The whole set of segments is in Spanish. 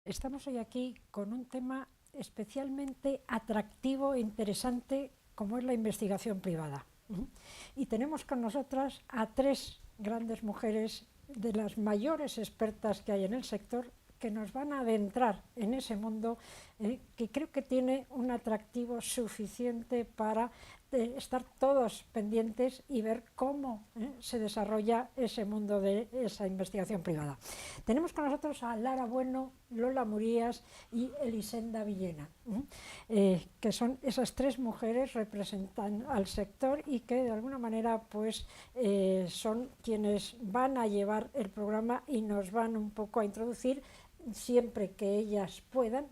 Estamos hoy aquí con un tema especialmente atractivo e interesante como es la investigación privada. Y tenemos con nosotras a tres grandes mujeres de las mayores expertas que hay en el sector que nos van a adentrar en ese mundo que creo que tiene un atractivo suficiente para estar todos pendientes y ver cómo se desarrolla ese mundo de esa investigación privada. Tenemos con nosotros a Lara Bueno, Lola Murías y Elisenda Villena, que son esas tres mujeres, representan al sector y que de alguna manera pues son quienes van a llevar el programa y nos van un poco a introducir siempre que ellas puedan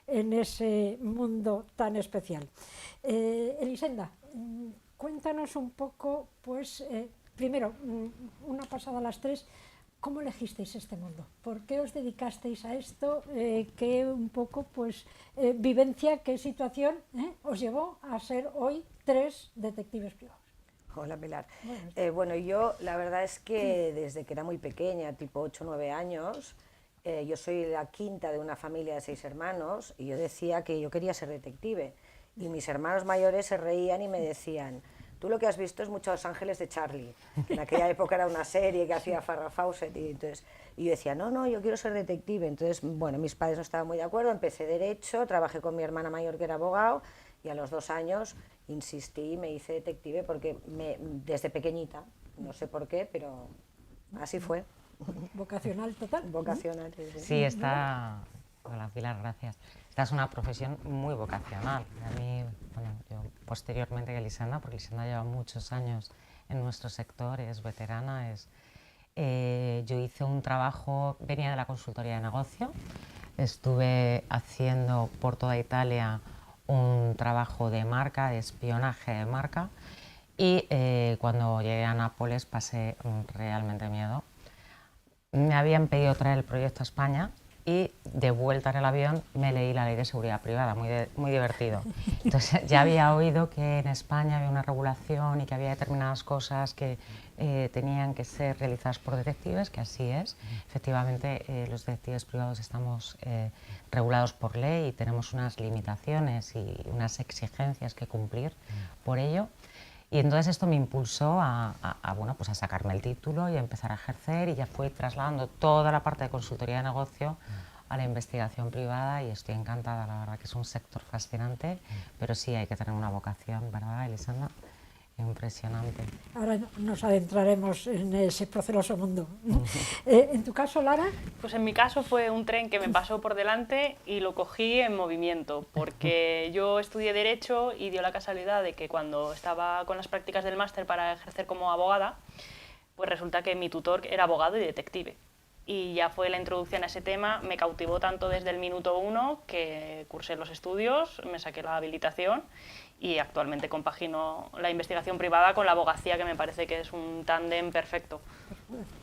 en ese mundo tan especial. Elisenda, cuéntanos un poco, pues primero, una pasada a las tres, ¿cómo elegisteis este mundo? ¿Por qué os dedicasteis a esto? ¿Qué un poco, pues, vivencia, qué situación os llevó a ser hoy tres detectives privados? Hola Pilar. Bueno, yo la verdad es que desde que era muy pequeña, tipo 8 o 9 años, yo soy la quinta de una familia de 6 hermanos y yo decía que yo quería ser detective. Y mis hermanos mayores se reían y me decían, tú lo que has visto es Muchos Ángeles de Charlie, que en aquella época era una serie que hacía Farrah Fawcett. Y yo decía, no, yo quiero ser detective. Entonces, bueno, mis padres no estaban muy de acuerdo, empecé Derecho, trabajé con mi hermana mayor que era abogado y a los 2 años insistí y me hice detective porque desde pequeñita, no sé por qué, pero así fue. Vocacional total. Vocacional, sí, sí. Sí, hola Pilar, gracias. Esta es una profesión muy vocacional. A mí, bueno, yo posteriormente que Elisenda, porque Elisenda lleva muchos años en nuestro sector, es veterana, yo hice un trabajo, venía de la consultoría de negocio, estuve haciendo por toda Italia un trabajo de marca, de espionaje de marca, y cuando llegué a Nápoles pasé realmente miedo. Me habían pedido traer el proyecto a España y de vuelta en el avión me leí la ley de seguridad privada, muy divertido. Entonces ya había oído que en España había una regulación y que había determinadas cosas que tenían que ser realizadas por detectives, que así es. Efectivamente, los detectives privados estamos regulados por ley y tenemos unas limitaciones y unas exigencias que cumplir por ello. Y entonces esto me impulsó bueno, pues a sacarme el título y a empezar a ejercer, y ya fui trasladando toda la parte de consultoría de negocio a la investigación privada y estoy encantada, la verdad que es un sector fascinante, pero sí hay que tener una vocación, ¿verdad, Elisenda? Impresionante. Ahora nos adentraremos en ese proceloso mundo. En tu caso, Lara. Pues en mi caso fue un tren que me pasó por delante y lo cogí en movimiento, porque yo estudié Derecho y dio la casualidad de que cuando estaba con las prácticas del máster para ejercer como abogada, pues resulta que mi tutor era abogado y detective. Y ya fue la introducción a ese tema, me cautivó tanto desde el minuto 1 que cursé los estudios, me saqué la habilitación y actualmente compagino la investigación privada con la abogacía, que me parece que es un tándem perfecto.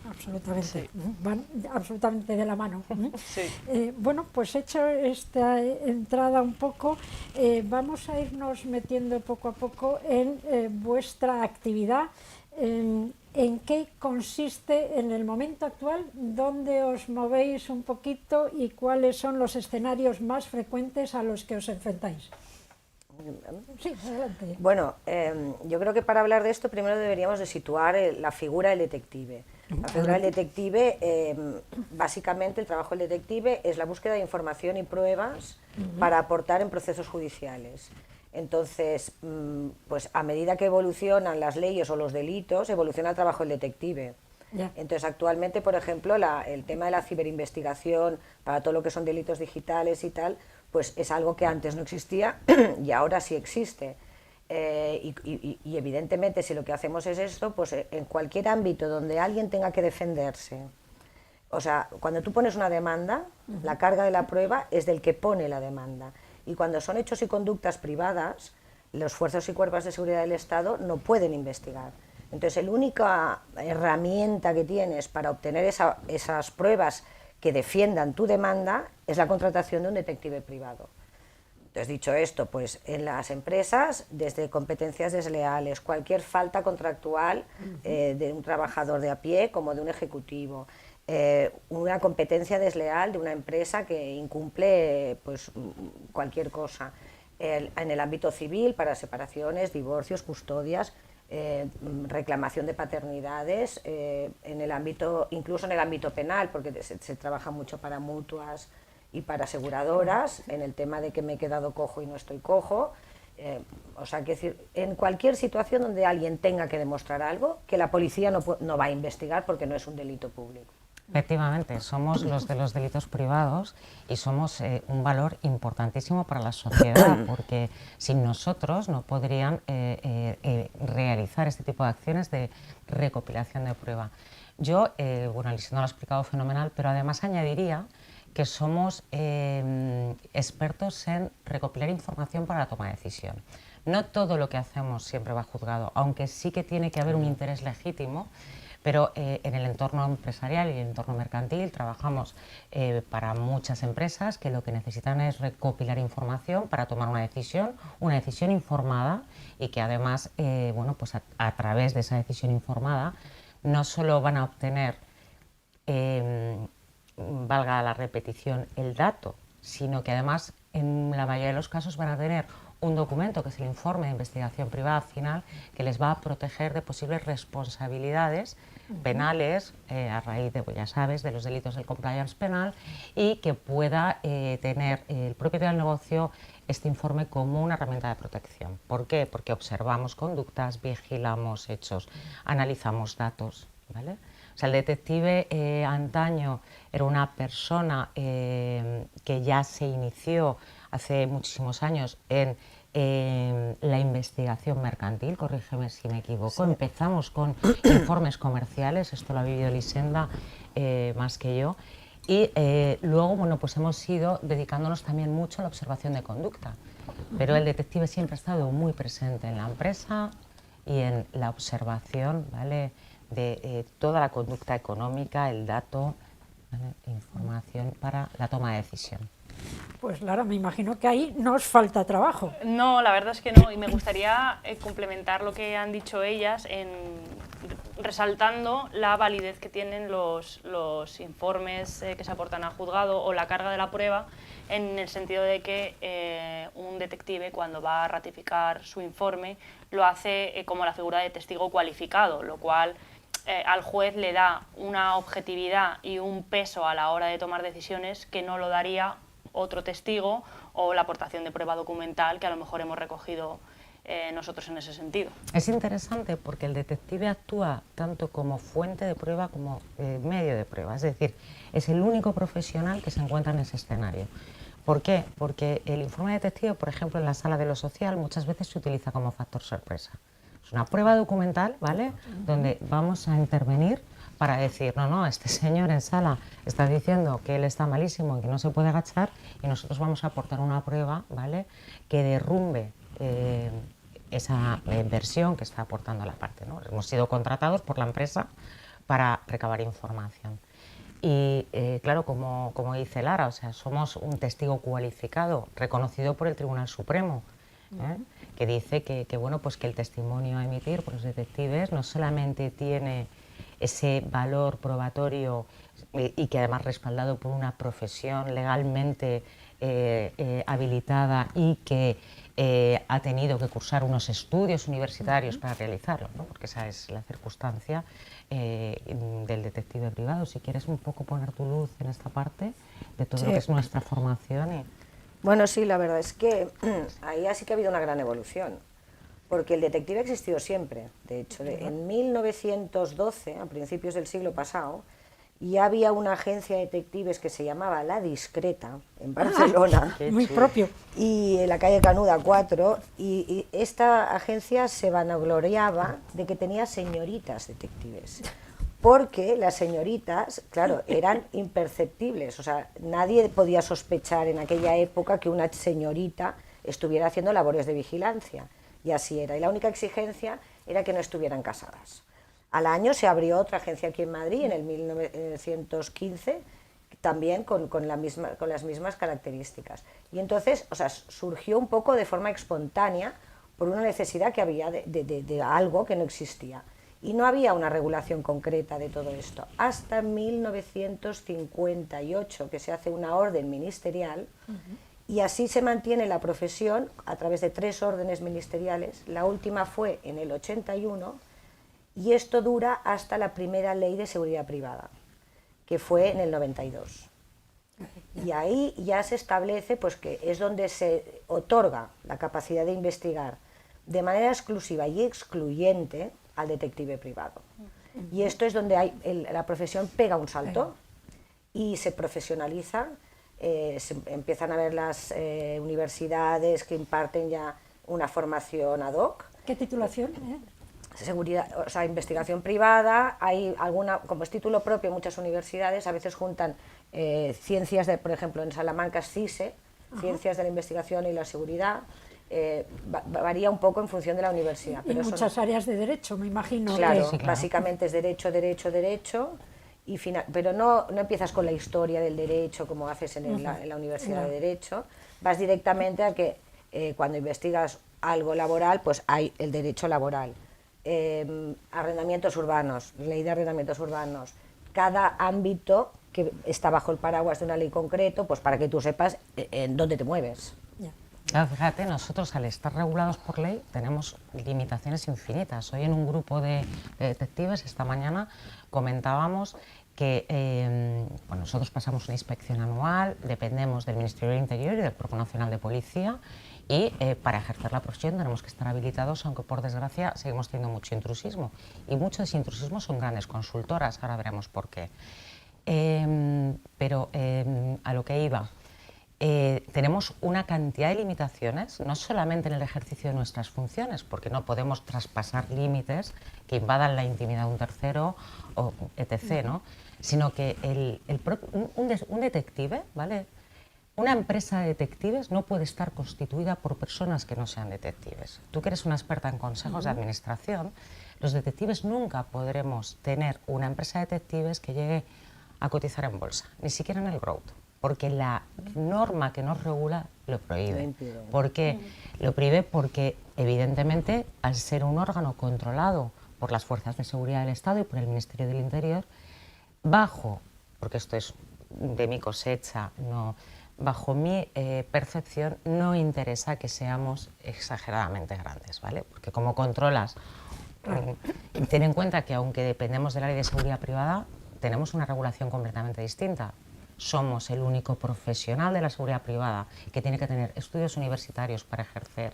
Absolutamente, Sí. van absolutamente de la mano. Sí. Bueno, pues hecho esta entrada un poco, vamos a irnos metiendo poco a poco en vuestra actividad. ¿En qué consiste en el momento actual? ¿Dónde os movéis un poquito y cuáles son los escenarios más frecuentes a los que os enfrentáis? Sí, adelante. Bueno, yo creo que para hablar de esto primero deberíamos de situar la figura del detective. La figura del detective, básicamente el trabajo del detective es la búsqueda de información y pruebas para aportar en procesos judiciales. Entonces, pues a medida que evolucionan las leyes o los delitos, evoluciona el trabajo del detective. Ya. Entonces, actualmente, por ejemplo, el tema de la ciberinvestigación para todo lo que son delitos digitales y tal, pues es algo que antes no existía y ahora sí existe. Y evidentemente, si lo que hacemos es esto, pues en cualquier ámbito donde alguien tenga que defenderse, o sea, cuando tú pones una demanda, la carga de la prueba es del que pone la demanda. Y cuando son hechos y conductas privadas, los fuerzas y cuerpos de seguridad del Estado no pueden investigar. Entonces, la única herramienta que tienes para obtener esas pruebas que defiendan tu demanda es la contratación de un detective privado. Entonces, dicho esto, pues en las empresas, desde competencias desleales, cualquier falta contractual de un trabajador de a pie como de un ejecutivo, una competencia desleal de una empresa que incumple pues, cualquier cosa. En el ámbito civil, para separaciones, divorcios, custodias, reclamación de paternidades, incluso en el ámbito penal, porque se trabaja mucho para mutuas y para aseguradoras, en el tema de que me he quedado cojo y no estoy cojo. O sea, que decir, en cualquier situación donde alguien tenga que demostrar algo, que la policía no va a investigar porque no es un delito público. Efectivamente, somos los de los delitos privados y somos un valor importantísimo para la sociedad, porque sin nosotros no podrían realizar este tipo de acciones de recopilación de prueba. Yo, bueno, Elisenda lo ha explicado fenomenal, pero además añadiría que somos expertos en recopilar información para la toma de decisión. No todo lo que hacemos siempre va juzgado, aunque sí que tiene que haber un interés legítimo, pero en el entorno empresarial y el entorno mercantil trabajamos para muchas empresas que lo que necesitan es recopilar información para tomar una decisión informada, y que además, bueno, pues a través de esa decisión informada no solo van a obtener, valga la repetición, el dato, sino que además en la mayoría de los casos van a tener un documento, que es el informe de investigación privada final, que les va a proteger de posibles responsabilidades penales a raíz de, pues ya sabes, de los delitos del compliance penal, y que pueda tener el propietario del negocio este informe como una herramienta de protección. ¿Por qué? Porque observamos conductas, vigilamos hechos, analizamos datos, ¿vale? O sea, el detective antaño era una persona que ya se inició hace muchísimos años en la investigación mercantil, corrígeme si me equivoco. Sí. Empezamos con informes comerciales, esto lo ha vivido Elisenda más que yo, y luego, bueno, pues hemos ido dedicándonos también mucho a la observación de conducta, pero el detective siempre ha estado muy presente en la empresa y en la observación, ¿vale?, de toda la conducta económica, el dato, ¿vale?, información para la toma de decisión. Pues Lara, me imagino que ahí no os falta trabajo. No, la verdad es que no, y me gustaría complementar lo que han dicho ellas resaltando la validez que tienen los informes que se aportan al juzgado o la carga de la prueba, en el sentido de que un detective, cuando va a ratificar su informe, lo hace como la figura de testigo cualificado, lo cual al juez le da una objetividad y un peso a la hora de tomar decisiones que no lo daría otro testigo, o la aportación de prueba documental que a lo mejor hemos recogido nosotros en ese sentido. Es interesante porque el detective actúa tanto como fuente de prueba como medio de prueba, es decir, es el único profesional que se encuentra en ese escenario. ¿Por qué? Porque el informe detective, por ejemplo, en la sala de lo social, muchas veces se utiliza como factor sorpresa. Es una prueba documental, ¿vale?, donde vamos a intervenir para decir, no, este señor en sala está diciendo que él está malísimo y que no se puede agachar, y nosotros vamos a aportar una prueba, ¿vale?, que derrumbe esa versión que está aportando la parte, ¿no? Hemos sido contratados por la empresa para recabar información. Y claro, como dice Lara, o sea, somos un testigo cualificado, reconocido por el Tribunal Supremo, que dice que, bueno, pues que el testimonio a emitir por los detectives no solamente tiene ese valor probatorio y que además respaldado por una profesión legalmente habilitada y que ha tenido que cursar unos estudios universitarios para realizarlo, ¿no?, porque esa es la circunstancia del detective privado. Si quieres un poco poner tu luz en esta parte de todo lo que es nuestra formación. Bueno, sí, la verdad es que ahí sí que ha habido una gran evolución, porque el detective ha existido siempre. De hecho, en 1912, a principios del siglo pasado, ya había una agencia de detectives que se llamaba La Discreta, en Barcelona. Muy propio. Y en la calle Canuda 4, y esta agencia se vanagloriaba de que tenía señoritas detectives, porque las señoritas, claro, eran imperceptibles, o sea, nadie podía sospechar en aquella época que una señorita estuviera haciendo labores de vigilancia, y así era, y la única exigencia era que no estuvieran casadas. Al año se abrió otra agencia aquí en Madrid, en el 1915, también con las mismas características. Y entonces, o sea, surgió un poco de forma espontánea por una necesidad que había de algo que no existía. Y no había una regulación concreta de todo esto. Hasta 1958, que se hace una orden ministerial, y así se mantiene la profesión a través de 3 órdenes ministeriales. La última fue en el 81, y esto dura hasta la primera ley de seguridad privada, que fue en el 92. Y ahí ya se establece pues, que es donde se otorga la capacidad de investigar de manera exclusiva y excluyente al detective privado. Y esto es donde la profesión pega un salto y se profesionaliza, se empiezan a ver las universidades que imparten ya una formación ad hoc. ¿Qué titulación? Seguridad, o sea, investigación privada, hay alguna, como es título propio, muchas universidades a veces juntan ciencias, por ejemplo, en Salamanca es CISE, ciencias de la investigación y la seguridad, varía un poco en función de la universidad. Y muchas áreas de derecho, me imagino. Claro, Sí, claro. básicamente es derecho, y pero no empiezas con la historia del derecho como haces en la Universidad de Derecho, vas directamente a que cuando investigas algo laboral, pues hay el derecho laboral. Arrendamientos urbanos, ley de arrendamientos urbanos, cada ámbito que está bajo el paraguas de una ley concreto, pues para que tú sepas en dónde te mueves. Claro, fíjate, nosotros al estar regulados por ley tenemos limitaciones infinitas. Hoy en un grupo de detectives, esta mañana, comentábamos que bueno, nosotros pasamos una inspección anual, dependemos del Ministerio del Interior y del Cuerpo Nacional de Policía, y para ejercer la profesión tenemos que estar habilitados, aunque por desgracia seguimos teniendo mucho intrusismo. Y mucho de ese intrusismo son grandes consultoras, ahora veremos por qué. Pero a lo que iba, tenemos una cantidad de limitaciones, no solamente en el ejercicio de nuestras funciones, porque no podemos traspasar límites que invadan la intimidad de un tercero, o etc., ¿no? Sino que un detective, ¿vale? Una empresa de detectives no puede estar constituida por personas que no sean detectives. Tú que eres una experta en consejos de administración, los detectives nunca podremos tener una empresa de detectives que llegue a cotizar en bolsa, ni siquiera en el growth, porque la norma que nos regula lo prohíbe. ¿Por qué? Lo prohíbe porque, evidentemente, al ser un órgano controlado por las fuerzas de seguridad del Estado y por el Ministerio del Interior, porque esto es de mi cosecha, no, bajo mi percepción, no interesa que seamos exageradamente grandes, ¿vale? Porque como controlas, ten en cuenta que aunque dependemos de la ley de seguridad privada, tenemos una regulación completamente distinta. Somos el único profesional de la seguridad privada que tiene que tener estudios universitarios para ejercer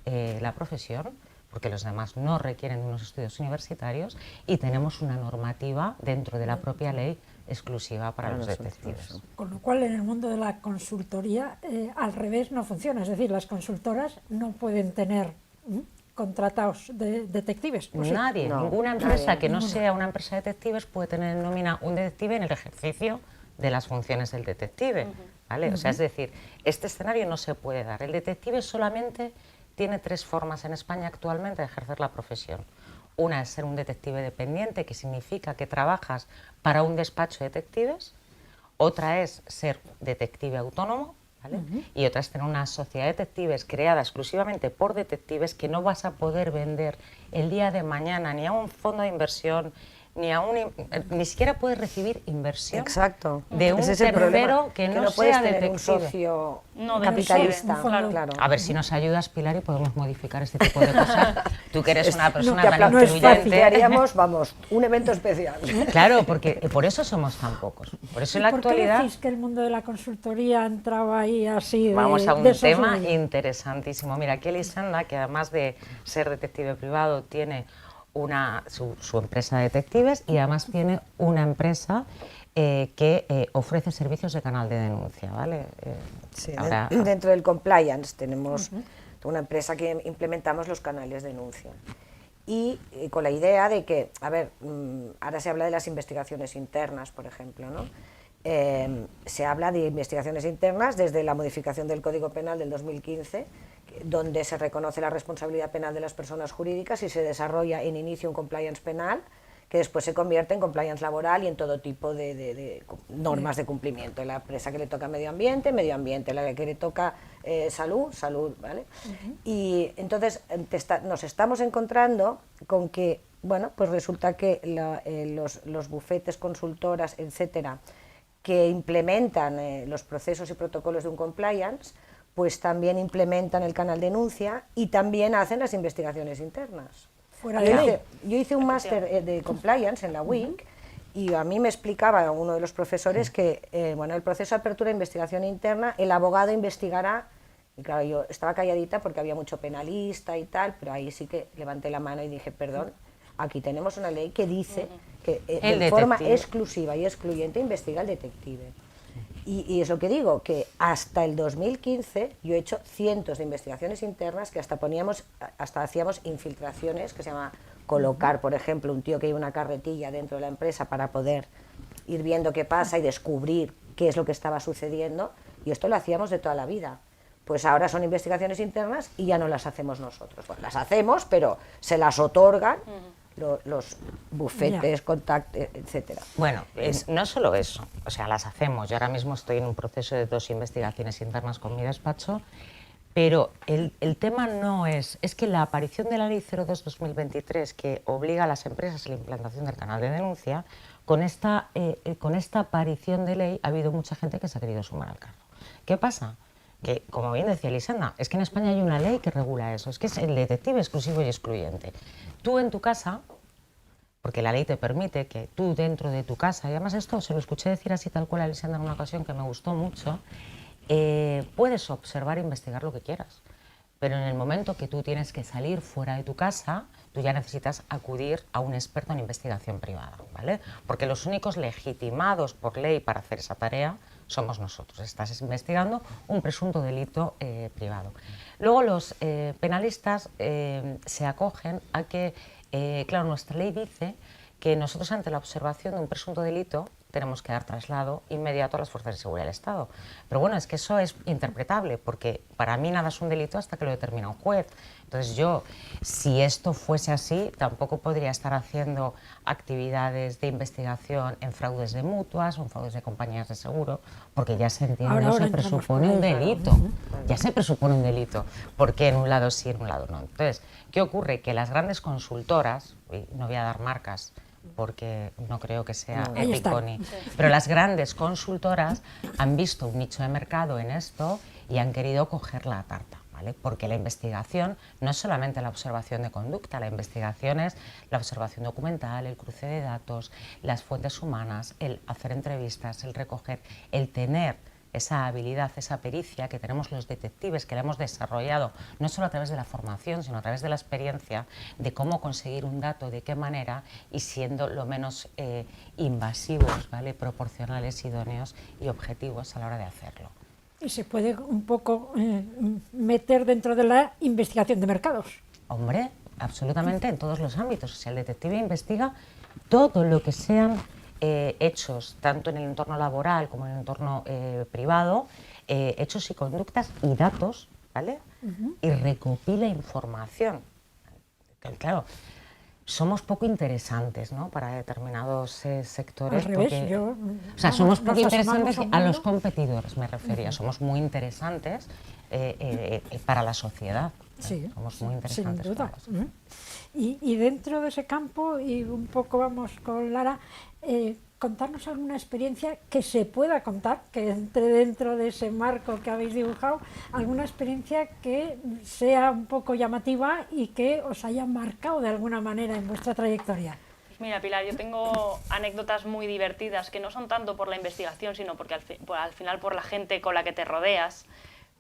la profesión, porque los demás no requieren unos estudios universitarios, y tenemos una normativa dentro de la propia ley exclusiva para los detectives. Con lo cual, en el mundo de la consultoría, al revés no funciona. Es decir, las consultoras no pueden tener contratados de detectives. Nadie, ninguna empresa que no sea una empresa de detectives puede tener en nómina un detective en el ejercicio de las funciones del detective, ¿vale? O sea, es decir, este escenario no se puede dar. El detective solamente tiene 3 formas en España actualmente de ejercer la profesión. Una es ser un detective dependiente, que significa que trabajas para un despacho de detectives. Otra es ser detective autónomo, ¿vale? Y otra es tener una sociedad de detectives creada exclusivamente por detectives, que no vas a poder vender el día de mañana ni a un fondo de inversión, ni siquiera puedes recibir inversión. Exacto. De un tercero que no puedes sea tener detective. un socio No, capitalista. claro. A ver si nos ayudas, Pilar, y podemos modificar este tipo de cosas. Tú que eres una persona Te tan no es fácil, influyente. haríamos, vamos, un evento especial. Claro, porque por eso somos tan pocos. Por eso en la ¿Por qué actualidad decís que el mundo de la consultoría entraba ahí así? vamos a un de tema soslayo? interesantísimo. Mira, aquí Elisenda, que además de ser detective privado, tiene su empresa de detectives, y además tiene una empresa que ofrece servicios de canal de denuncia, ¿vale? Sí, ahora, dentro del compliance tenemos una empresa que implementamos los canales de denuncia. Y con la idea de que, a ver, ahora se habla de las investigaciones internas, por ejemplo, ¿no? Se habla de investigaciones internas desde la modificación del Código Penal del 2015, donde se reconoce la responsabilidad penal de las personas jurídicas y se desarrolla en inicio un compliance penal, que después se convierte en compliance laboral y en todo tipo de normas de cumplimiento. La empresa que le toca medio ambiente, la que le toca salud, ¿vale? Y entonces nos estamos encontrando con que bueno, pues resulta que los bufetes, consultoras, etcétera, que implementan los procesos y protocolos de un compliance, pues también implementan el canal denuncia y también hacen las investigaciones internas. Fuera de ley. Yo hice un máster de compliance en la UIC y a mí me explicaba uno de los profesores que, bueno, el proceso de apertura de investigación interna, el abogado investigará, y claro, yo estaba calladita porque había mucho penalista y tal, pero ahí sí que levanté la mano y dije, perdón, aquí tenemos una ley que dice que de forma exclusiva y excluyente investiga el detective. Y es lo que digo, que hasta el 2015 yo he hecho cientos de investigaciones internas que hasta hacíamos infiltraciones, que se llama colocar, por ejemplo, un tío que lleva una carretilla dentro de la empresa para poder ir viendo qué pasa y descubrir qué es lo que estaba sucediendo, y esto lo hacíamos de toda la vida. Pues ahora son investigaciones internas y ya no las hacemos nosotros. Bueno, las hacemos, pero se las otorgan los bufetes, etcétera. Bueno, no solo eso, o sea, las hacemos. Yo ahora mismo estoy en un proceso de 2 investigaciones internas con mi despacho, pero el tema no es que la aparición de la Ley 02/2023, que obliga a las empresas a la implantación del canal de denuncia, con esta aparición de ley ha habido mucha gente que se ha querido sumar al carro. ¿Qué pasa? Que, como bien decía Lisenda, es que en España hay una ley que regula eso, es que es el detective exclusivo y excluyente. Tú en tu casa, porque la ley te permite que tú dentro de tu casa, y además esto se lo escuché decir así tal cual a Lisenda en una ocasión que me gustó mucho, puedes observar e investigar lo que quieras, pero en el momento que tú tienes que salir fuera de tu casa, tú ya necesitas acudir a un experto en investigación privada, ¿vale? Porque los únicos legitimados por ley para hacer esa tarea somos nosotros. Estás investigando un presunto delito privado. Luego los penalistas se acogen a que, claro, nuestra ley dice que nosotros ante la observación de un presunto delito tenemos que dar traslado inmediato a las fuerzas de seguridad del Estado. Pero bueno, es que eso es interpretable, porque para mí nada es un delito hasta que lo determina un juez. Entonces yo, si esto fuese así, tampoco podría estar haciendo actividades de investigación en fraudes de mutuas o en fraudes de compañías de seguro, porque ya se entiende, no se presupone un delito. Ya se presupone un delito. ¿Por qué en un lado sí, en un lado no? Entonces, ¿qué ocurre? Que las grandes consultoras, y no voy a dar marcas, porque no creo que sea ético ni... Pero las grandes consultoras han visto un nicho de mercado en esto y han querido coger la tarta, ¿vale? Porque la investigación no es solamente la observación de conducta, la investigación es la observación documental, el cruce de datos, las fuentes humanas, el hacer entrevistas, el recoger, el tener esa habilidad, esa pericia que tenemos los detectives, que la hemos desarrollado no solo a través de la formación, sino a través de la experiencia, de cómo conseguir un dato, de qué manera, y siendo lo menos invasivos, ¿vale? Proporcionales, idóneos y objetivos a la hora de hacerlo. Y se puede un poco meter dentro de la investigación de mercados. Hombre, absolutamente en todos los ámbitos. O sea, el detective investiga todo lo que sean hechos, tanto en el entorno laboral como en el entorno privado, hechos y conductas y datos, ¿vale? Y recopila información. Claro, somos poco interesantes, ¿no?, para determinados sectores. Al revés, porque, yo, o sea, somos poco nos interesantes asomamos a los competidores, me refería. Somos muy interesantes para la sociedad. Sí, somos muy interesantes. sin duda. Para la sociedad. Y dentro de ese campo, y un poco vamos con Lara, contarnos alguna experiencia que se pueda contar, que entre dentro de ese marco que habéis dibujado, alguna experiencia que sea un poco llamativa y que os haya marcado de alguna manera en vuestra trayectoria. Pues mira, Pilar, yo tengo anécdotas muy divertidas que no son tanto por la investigación, sino porque al final por la gente con la que te rodeas,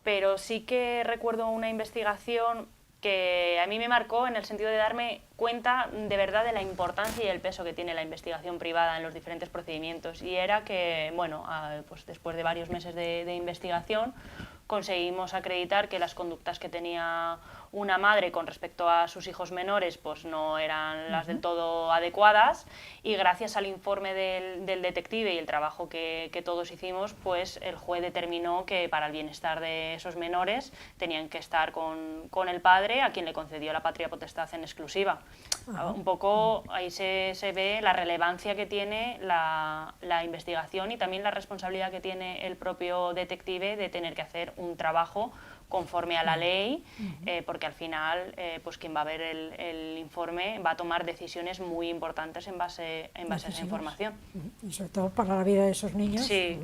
pero sí que recuerdo una investigación que a mí me marcó en el sentido de darme cuenta de verdad de la importancia y el peso que tiene la investigación privada en los diferentes procedimientos. Y era que, bueno, pues después de varios meses de investigación, conseguimos acreditar que las conductas que tenía una madre con respecto a sus hijos menores pues no eran las del todo adecuadas, y gracias al informe del detective y el trabajo que todos hicimos, pues el juez determinó que para el bienestar de esos menores tenían que estar con el padre, a quien le concedió la patria potestad en exclusiva. Un poco ahí se ve la relevancia que tiene la investigación y también la responsabilidad que tiene el propio detective de tener que hacer un trabajo conforme a la ley, porque al final pues quien va a ver el informe va a tomar decisiones muy importantes en base a esa información. Y sobre todo para la vida de esos niños. Sí.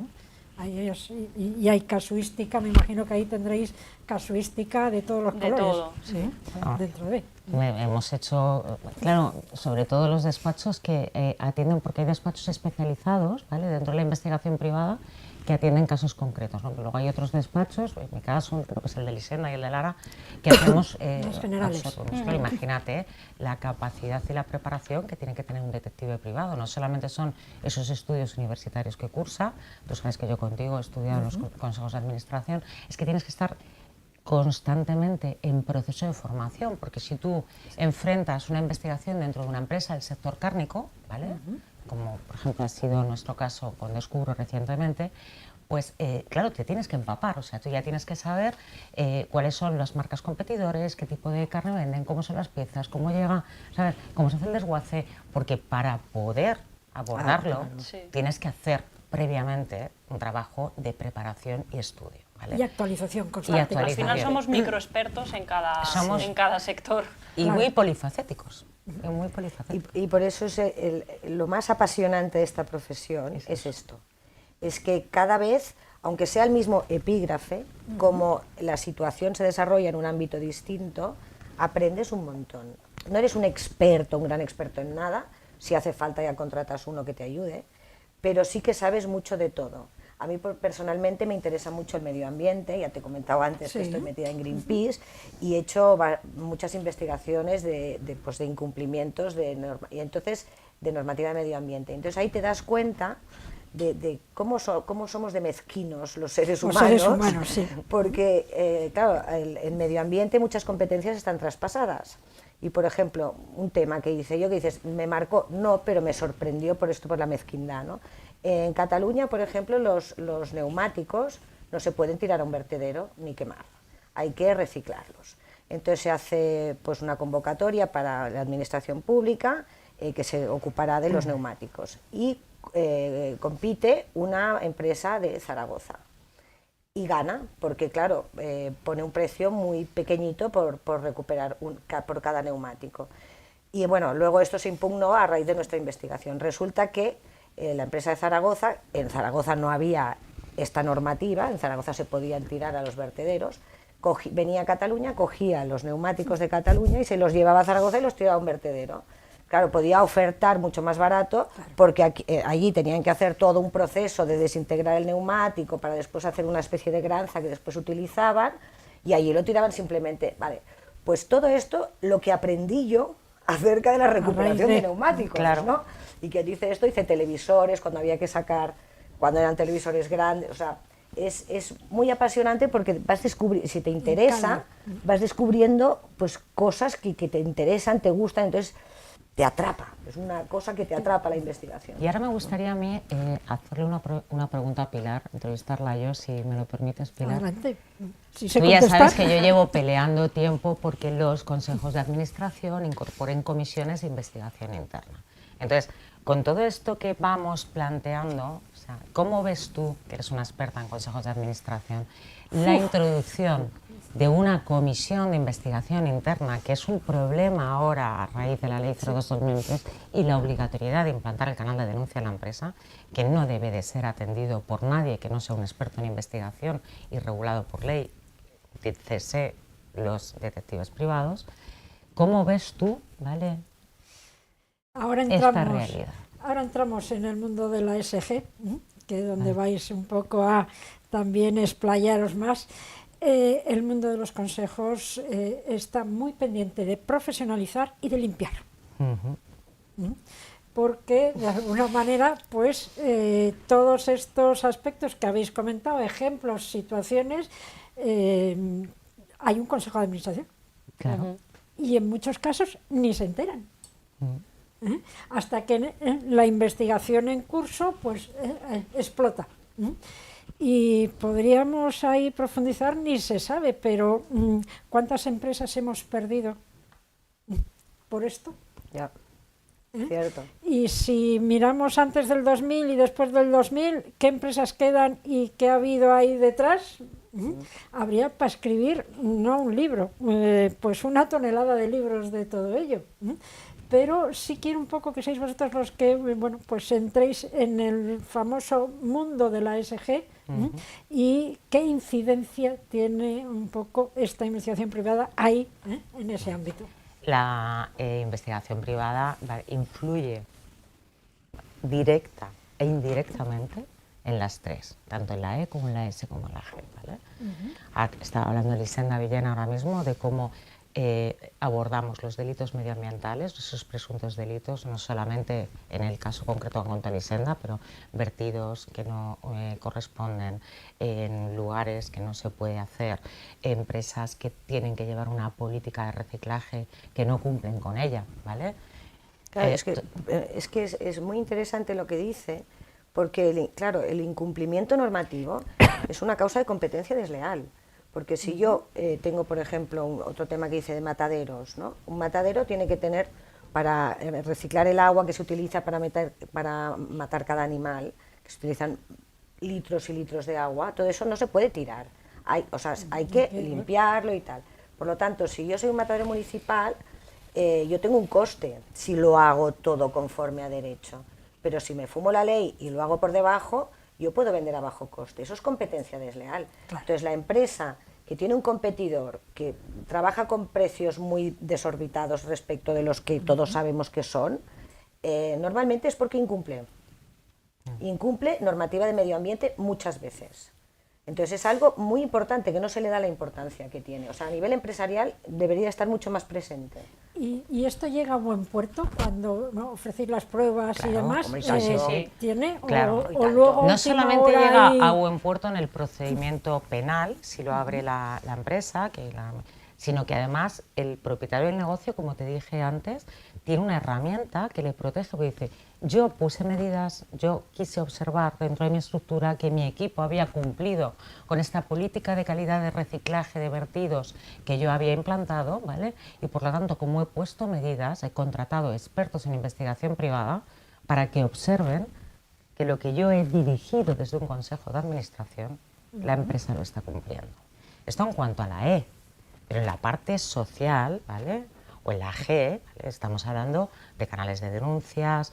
Y hay casuística, me imagino que ahí tendréis casuística de todos los colores. De todo, sí. Dentro de. Hemos hecho, claro, sobre todo los despachos que atienden, porque hay despachos especializados, ¿vale?, dentro de la investigación privada, que atienden casos concretos, ¿no? Luego hay otros despachos, en mi caso, creo que es el de Lisenda y el de Lara, que hacemos los generales. Claro, imagínate la capacidad y la preparación que tiene que tener un detective privado. No solamente son esos estudios universitarios que cursa, tú sabes que yo contigo he estudiado en los consejos de administración, es que tienes que estar constantemente en proceso de formación, porque si tú enfrentas una investigación dentro de una empresa del sector cárnico, ¿vale?, como por ejemplo ha sido nuestro caso con Descubro recientemente, pues claro, te tienes que empapar, o sea, tú ya tienes que saber cuáles son las marcas competidores, qué tipo de carne venden, cómo son las piezas, cómo llega, ¿sabes?, cómo se hace el desguace, porque para poder abordarlo tienes que hacer previamente un trabajo de preparación y estudio, ¿vale? Y actualización constante. Al final somos microexpertos en cada sector. Y muy polifacéticos. Y por eso es lo más apasionante de esta profesión es esto. Es que cada vez, aunque sea el mismo epígrafe, como la situación se desarrolla en un ámbito distinto, aprendes un montón. No eres un experto, un gran experto en nada, si hace falta ya contratas uno que te ayude, pero sí que sabes mucho de todo. A mí personalmente me interesa mucho el medio ambiente, ya te he comentado antes que estoy metida en Greenpeace y he hecho muchas investigaciones de incumplimientos y entonces de normativa de medio ambiente. Entonces ahí te das cuenta de cómo somos de mezquinos los seres humanos, sí. Porque claro, en medio ambiente muchas competencias están traspasadas. Y por ejemplo, un tema que hice yo, que dices, me marcó, no, pero me sorprendió por la mezquindad, ¿no? En Cataluña, por ejemplo, los neumáticos no se pueden tirar a un vertedero ni quemar, hay que reciclarlos. Entonces se hace pues una convocatoria para la administración pública que se ocupará de los neumáticos y compite una empresa de Zaragoza y gana, porque claro, pone un precio muy pequeñito por recuperar por cada neumático. Y bueno, luego esto se impugnó a raíz de nuestra investigación. Resulta que la empresa de Zaragoza, en Zaragoza no había esta normativa, en Zaragoza se podían tirar a los vertederos, venía a Cataluña, cogía los neumáticos de Cataluña y se los llevaba a Zaragoza y los tiraba a un vertedero. Claro, podía ofertar mucho más barato porque allí tenían que hacer todo un proceso de desintegrar el neumático para después hacer una especie de granza que después utilizaban y allí lo tiraban simplemente. Vale, pues todo esto lo que aprendí yo acerca de la recuperación de neumáticos, ¿no? Y que dice esto, dice televisores, cuando había que sacar, cuando eran televisores grandes, o sea, es muy apasionante porque vas descubriendo, si te interesa, vas descubriendo pues cosas que te interesan, te gustan, entonces te atrapa, es una cosa que te atrapa la investigación. Y ahora me gustaría a mí hacerle una pregunta a Pilar, entrevistarla yo, si me lo permites, Pilar. Adelante. Tú ya sabes que yo llevo peleando tiempo porque los consejos de administración incorporen comisiones de investigación interna. Entonces, con todo esto que vamos planteando, o sea, ¿cómo ves tú, que eres una experta en consejos de administración, la introducción de una comisión de investigación interna, que es un problema ahora a raíz de la Ley 02/2003, y la obligatoriedad de implantar el canal de denuncia en la empresa, que no debe de ser atendido por nadie que no sea un experto en investigación y regulado por ley, dícese los detectives privados? ¿Cómo ves tú, ¿vale?, esta realidad? Ahora entramos en el mundo de la ESG, que es donde vais un poco a también explayaros más. El mundo de los consejos está muy pendiente de profesionalizar y de limpiar. Porque de alguna manera pues todos estos aspectos que habéis comentado, ejemplos, situaciones, hay un consejo de administración. Claro. Y en muchos casos ni se enteran. Hasta que la investigación en curso pues explota. Y podríamos ahí profundizar, ni se sabe, pero ¿cuántas empresas hemos perdido por esto? Ya, cierto. Y si miramos antes del 2000 y después del 2000, ¿qué empresas quedan y qué ha habido ahí detrás? Habría para escribir, no un libro, pues una tonelada de libros de todo ello. Pero sí quiero un poco que seáis vosotros los que, bueno, pues entréis en el famoso mundo de la ESG y qué incidencia tiene un poco esta investigación privada ahí, en ese ámbito. La investigación privada influye directa e indirectamente en las tres, tanto en la E como en la S como en la G. ¿Vale? Estaba hablando Elisenda Villena ahora mismo de cómo abordamos los delitos medioambientales, esos presuntos delitos, no solamente en el caso concreto contra Elisenda, pero vertidos que no corresponden en lugares que no se puede hacer, empresas que tienen que llevar una política de reciclaje que no cumplen con ella, ¿vale? Claro, es muy interesante lo que dice, porque claro, el incumplimiento normativo es una causa de competencia desleal. Porque si yo tengo, por ejemplo, otro tema que dice de mataderos, ¿no? Un matadero tiene que tener, para reciclar el agua que se utiliza para matar cada animal, que se utilizan litros y litros de agua, todo eso no se puede tirar. Hay que limpiarlo y tal. Por lo tanto, si yo soy un matadero municipal, yo tengo un coste si lo hago todo conforme a derecho. Pero si me fumo la ley y lo hago por debajo, yo puedo vender a bajo coste. Eso es competencia desleal. Claro. Entonces, la empresa que tiene un competidor que trabaja con precios muy desorbitados respecto de los que todos sabemos que son, normalmente es porque incumple. Incumple normativa de medio ambiente muchas veces. Entonces es algo muy importante que no se le da la importancia que tiene. O sea, a nivel empresarial debería estar mucho más presente. ¿Y esto llega a buen puerto cuando ofrecéis las pruebas y demás? Hombre, sí. ¿Tiene? Claro. O luego no solamente llega y... a buen puerto en el procedimiento penal, si lo abre la empresa, sino que además el propietario del negocio, como te dije antes, tiene una herramienta que le protege, porque dice, yo puse medidas, yo quise observar dentro de mi estructura que mi equipo había cumplido con esta política de calidad de reciclaje de vertidos que yo había implantado, ¿vale? Y por lo tanto, como he puesto medidas, he contratado expertos en investigación privada para que observen que lo que yo he dirigido desde un consejo de administración, la empresa lo está cumpliendo. Esto en cuanto a la E, pero en la parte social, ¿vale? O en la G, ¿vale? Estamos hablando de canales de denuncias,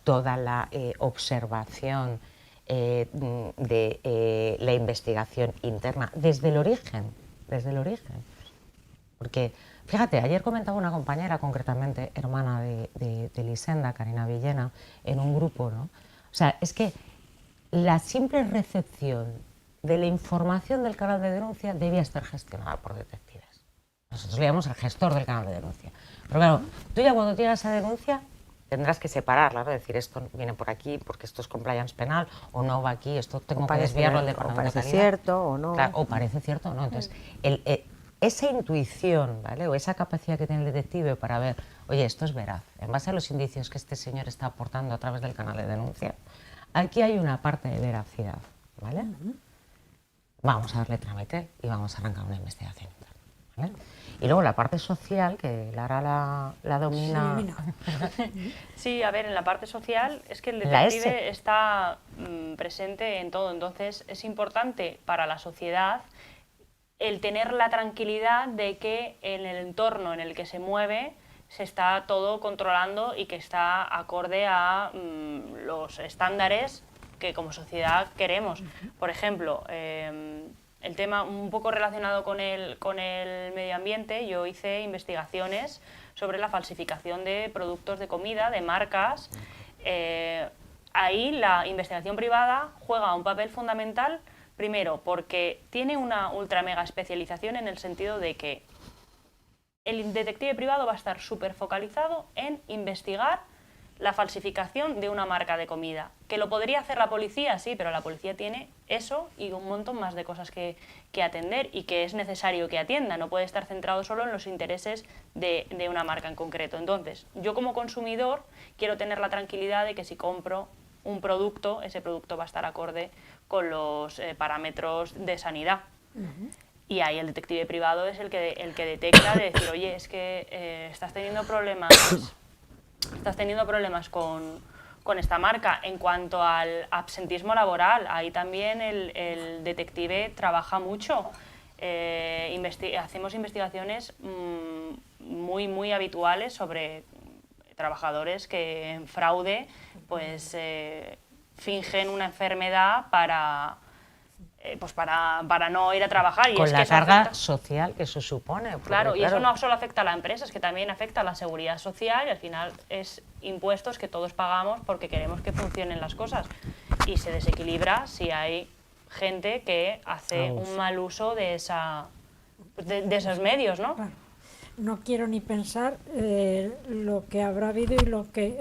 toda la observación de la investigación interna desde el origen. Porque, fíjate, ayer comentaba una compañera, concretamente hermana de Elisenda, Karina Villena, en un grupo, ¿no? O sea, es que la simple recepción de la información del canal de denuncia debía estar gestionada por detectives. Nosotros le llamamos al gestor del canal de denuncia. Pero claro, tú ya cuando tienes esa denuncia tendrás que separarla, ¿no? Decir, esto viene por aquí porque esto es compliance penal, o no va aquí, esto tengo que desviarlo al departamento de calidad. O parece cierto o no. Claro, o parece cierto o no. Entonces, esa intuición, ¿vale? O esa capacidad que tiene el detective para ver, oye, esto es veraz, en base a los indicios que este señor está aportando a través del canal de denuncia, aquí hay una parte de veracidad, ¿vale? Vamos a darle trámite y vamos a arrancar una investigación interna, ¿vale? Y luego la parte social, que Lara la domina. Sí, a ver, en la parte social es que el detective está presente en todo, entonces es importante para la sociedad el tener la tranquilidad de que en el entorno en el que se mueve se está todo controlando y que está acorde a los estándares que como sociedad queremos. Por ejemplo, el tema un poco relacionado con el medio ambiente, yo hice investigaciones sobre la falsificación de productos de comida, de marcas. Ahí la investigación privada juega un papel fundamental, primero porque tiene una ultra mega especialización en el sentido de que el detective privado va a estar súper focalizado en investigar la falsificación de una marca de comida. ¿Que lo podría hacer la policía? Sí, pero la policía tiene eso y un montón más de cosas que atender y que es necesario que atienda. No puede estar centrado solo en los intereses de una marca en concreto. Entonces, yo como consumidor quiero tener la tranquilidad de que si compro un producto, ese producto va a estar acorde con los parámetros de sanidad. Y ahí el detective privado es el que detecta de decir, oye, es que estás teniendo problemas con esta marca. En cuanto al absentismo laboral, ahí también el detective trabaja mucho. Hacemos investigaciones muy habituales sobre trabajadores que en fraude pues fingen una enfermedad para no ir a trabajar. Y con es que la eso carga afecta, social que eso supone. Porque, claro, y eso no solo afecta a la empresa, es que también afecta a la seguridad social y al final es impuestos que todos pagamos porque queremos que funcionen las cosas. Y se desequilibra si hay gente que hace un mal uso de esos medios, ¿no? Claro. No quiero ni pensar lo que habrá habido y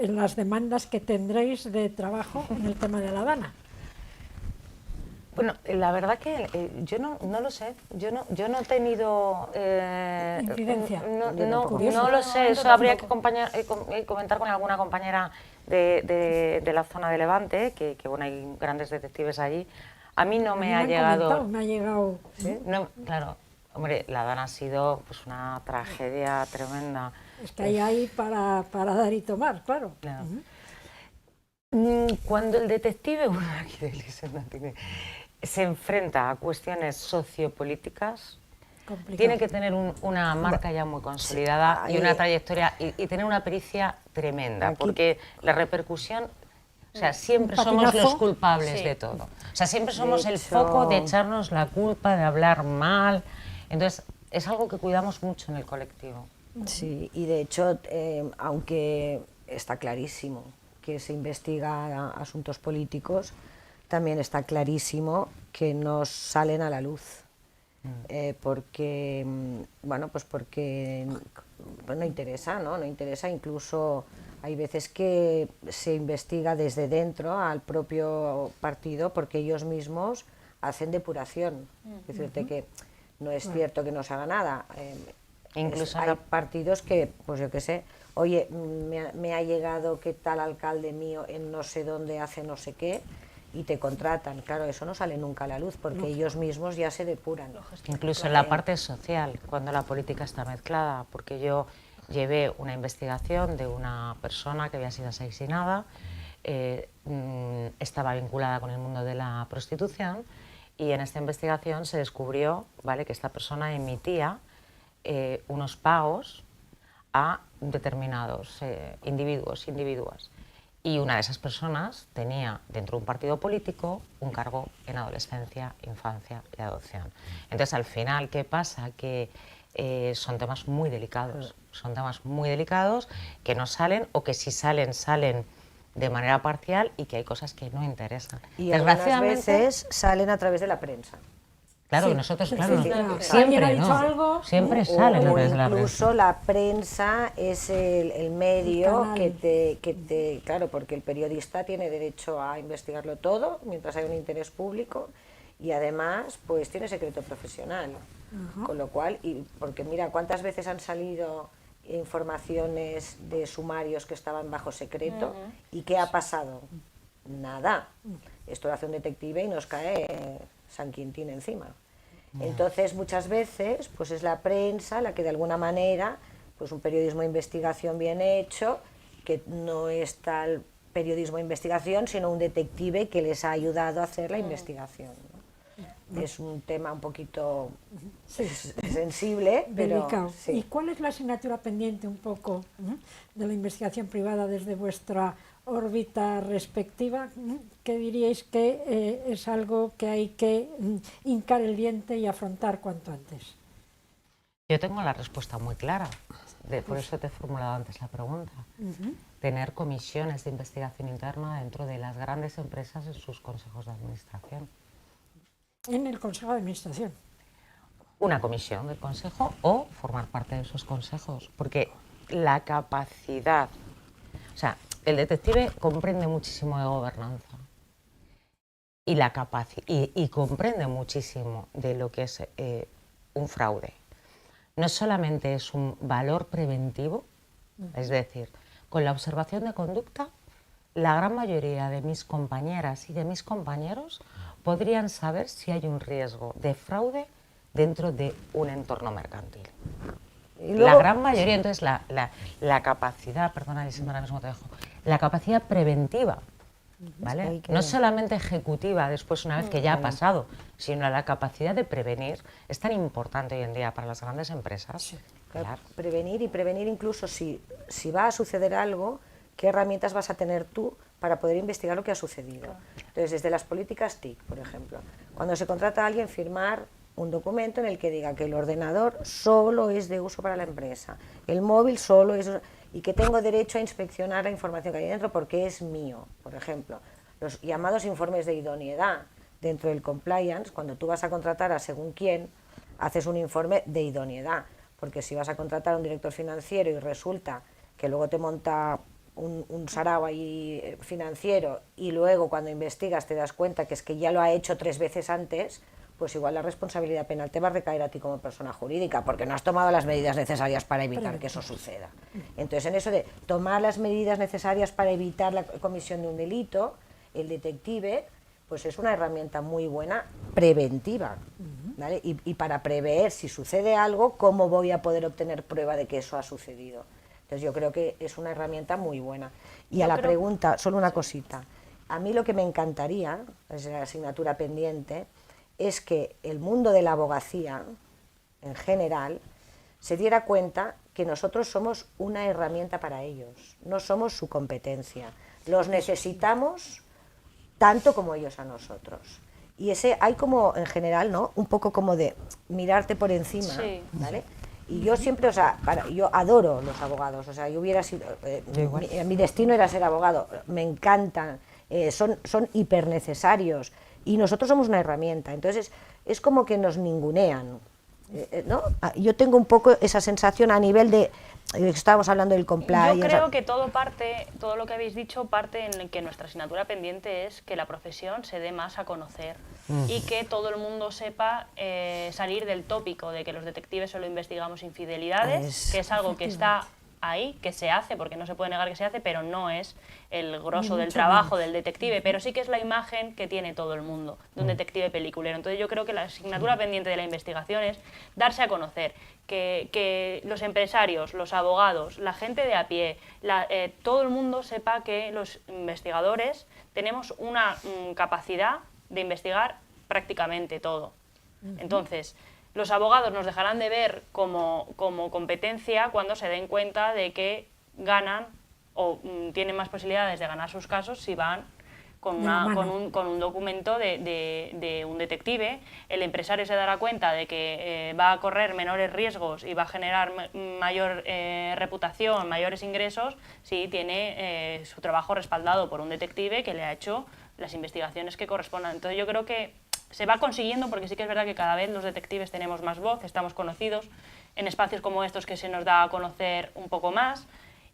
las demandas que tendréis de trabajo en el tema de la Dana. Bueno, la verdad que yo no lo sé. Yo no he tenido incidencia. No lo sé. Eso habría que comentar con alguna compañera de la zona de Levante, que bueno, hay grandes detectives allí. A mí no me ha llegado. Me ha llegado. ¿Sí? No, claro, hombre, la Dana ha sido pues una tragedia tremenda. Es que ahí hay para dar y tomar, claro. Claro. Cuando el detective, bueno, aquí de Elisenda se enfrenta a cuestiones sociopolíticas, Complicado. tiene que tener una marca ya muy consolidada y una trayectoria y tener una pericia tremenda, porque la repercusión, o sea, siempre somos los culpables de todo. O sea, siempre somos el foco de echarnos la culpa, de hablar mal. Entonces, es algo que cuidamos mucho en el colectivo. Sí, y de hecho, aunque está clarísimo que se investiga asuntos políticos, también está clarísimo que no salen a la luz, porque, bueno, pues porque no interesa, ¿no? No interesa, incluso hay veces que se investiga desde dentro al propio partido porque ellos mismos hacen depuración, es decir, que no es cierto que no se haga nada. Incluso hay partidos que, pues yo qué sé, oye, me ha llegado que tal alcalde mío en no sé dónde hace no sé qué, y te contratan. Claro, eso no sale nunca a la luz porque ellos mismos ya se depuran. Incluso en la parte social, cuando la política está mezclada, porque yo llevé una investigación de una persona que había sido asesinada, estaba vinculada con el mundo de la prostitución, y en esta investigación se descubrió, ¿vale?, que esta persona emitía unos pagos a determinados individuos. Y una de esas personas tenía dentro de un partido político un cargo en adolescencia, infancia y adopción. Entonces, al final, ¿qué pasa? Que son temas muy delicados. Son temas muy delicados que no salen, o que si salen, salen de manera parcial, y que hay cosas que no interesan. Y algunas veces salen a través de la prensa. Claro, Sí, nosotros, sí, claro, sí, siempre, ¿alguien ha dicho ¿no? algo? Siempre salen a través de la prensa. Incluso la prensa es el medio que te... Claro, porque el periodista tiene derecho a investigarlo todo mientras hay un interés público, y además pues tiene secreto profesional. Con lo cual, porque mira, ¿cuántas veces han salido informaciones de sumarios que estaban bajo secreto? ¿Y qué ha pasado? Nada. Esto lo hace un detective y nos cae San Quintín encima. Entonces, muchas veces, pues es la prensa la que de alguna manera, pues un periodismo de investigación bien hecho, que no es tal periodismo de investigación, sino un detective que les ha ayudado a hacer la investigación, ¿no? Es un tema un poquito sensible, pero delicado. sí. ¿Y cuál es la asignatura pendiente un poco de la investigación privada desde vuestra órbita respectiva? ¿Qué diríais que es algo que hay que hincar el diente y afrontar cuanto antes? Yo tengo la respuesta muy clara, por eso te he formulado antes la pregunta. Tener comisiones de investigación interna dentro de las grandes empresas en sus consejos de administración. En el Consejo de Administración. Una comisión del consejo, o formar parte de esos consejos, porque la capacidad, o sea, el detective comprende muchísimo de gobernanza y comprende muchísimo de lo que es un fraude. No solamente es un valor preventivo, es decir, con la observación de conducta, la gran mayoría de mis compañeras y de mis compañeros podrían saber si hay un riesgo de fraude dentro de un entorno mercantil. Y luego, la gran mayoría, entonces la capacidad, perdona, Elisenda, ahora mismo te dejo, la capacidad preventiva, ¿vale? hay que- No solamente ejecutiva después una vez que ya ha pasado, sino la capacidad de prevenir es tan importante hoy en día para las grandes empresas. Pilar. Prevenir y prevenir incluso si va a suceder algo, qué herramientas vas a tener tú para poder investigar lo que ha sucedido. Entonces, desde las políticas TIC, por ejemplo, cuando se contrata a alguien, firmar un documento en el que diga que el ordenador solo es de uso para la empresa, el móvil solo es... y que tengo derecho a inspeccionar la información que hay dentro porque es mío, por ejemplo. Los llamados informes de idoneidad dentro del compliance, cuando tú vas a contratar a según quién, haces un informe de idoneidad, porque si vas a contratar a un director financiero y resulta que luego te monta un sarao ahí financiero y luego cuando investigas te das cuenta que es que ya lo ha hecho 3 veces antes, pues igual la responsabilidad penal te va a recaer a ti como persona jurídica, porque no has tomado las medidas necesarias para evitar que eso suceda. Entonces, en eso de tomar las medidas necesarias para evitar la comisión de un delito, el detective, pues es una herramienta muy buena preventiva, ¿vale? Y para prever si sucede algo, cómo voy a poder obtener prueba de que eso ha sucedido. Entonces, yo creo que es una herramienta muy buena. Y a la pregunta, solo una cosita. A mí lo que me encantaría, es la asignatura pendiente, es que el mundo de la abogacía, en general, se diera cuenta que nosotros somos una herramienta para ellos, no somos su competencia. Los necesitamos tanto como ellos a nosotros. Y ese hay como, en general, ¿no?, un poco como de mirarte por encima, Sí. ¿vale? Y yo siempre, o sea, yo adoro los abogados, o sea, yo hubiera sido, mi destino era ser abogado, me encantan, son hiper necesarios y nosotros somos una herramienta, entonces es como que nos ningunean, ¿no? Yo tengo un poco esa sensación a nivel de, estábamos hablando del compliance. Yo creo que todo lo que habéis dicho parte en que nuestra asignatura pendiente es que la profesión se dé más a conocer y que todo el mundo sepa salir del tópico de que los detectives solo investigamos infidelidades, que es algo que está ahí, que se hace, porque no se puede negar que se hace, pero no es el grosso del trabajo del detective, pero sí que es la imagen que tiene todo el mundo de un detective peliculero. Entonces yo creo que la asignatura pendiente de la investigación es darse a conocer, que los empresarios, los abogados, la gente de a pie, todo el mundo sepa que los investigadores tenemos una capacidad de investigar prácticamente todo. Entonces, los abogados nos dejarán de ver como competencia cuando se den cuenta de que ganan o tienen más posibilidades de ganar sus casos si van con un documento de un detective. El empresario se dará cuenta de que va a correr menores riesgos y va a generar mayor reputación, mayores ingresos, si tiene su trabajo respaldado por un detective que le ha hecho las investigaciones que correspondan. Entonces yo creo que se va consiguiendo, porque sí que es verdad que cada vez los detectives tenemos más voz, estamos conocidos en espacios como estos que se nos da a conocer un poco más,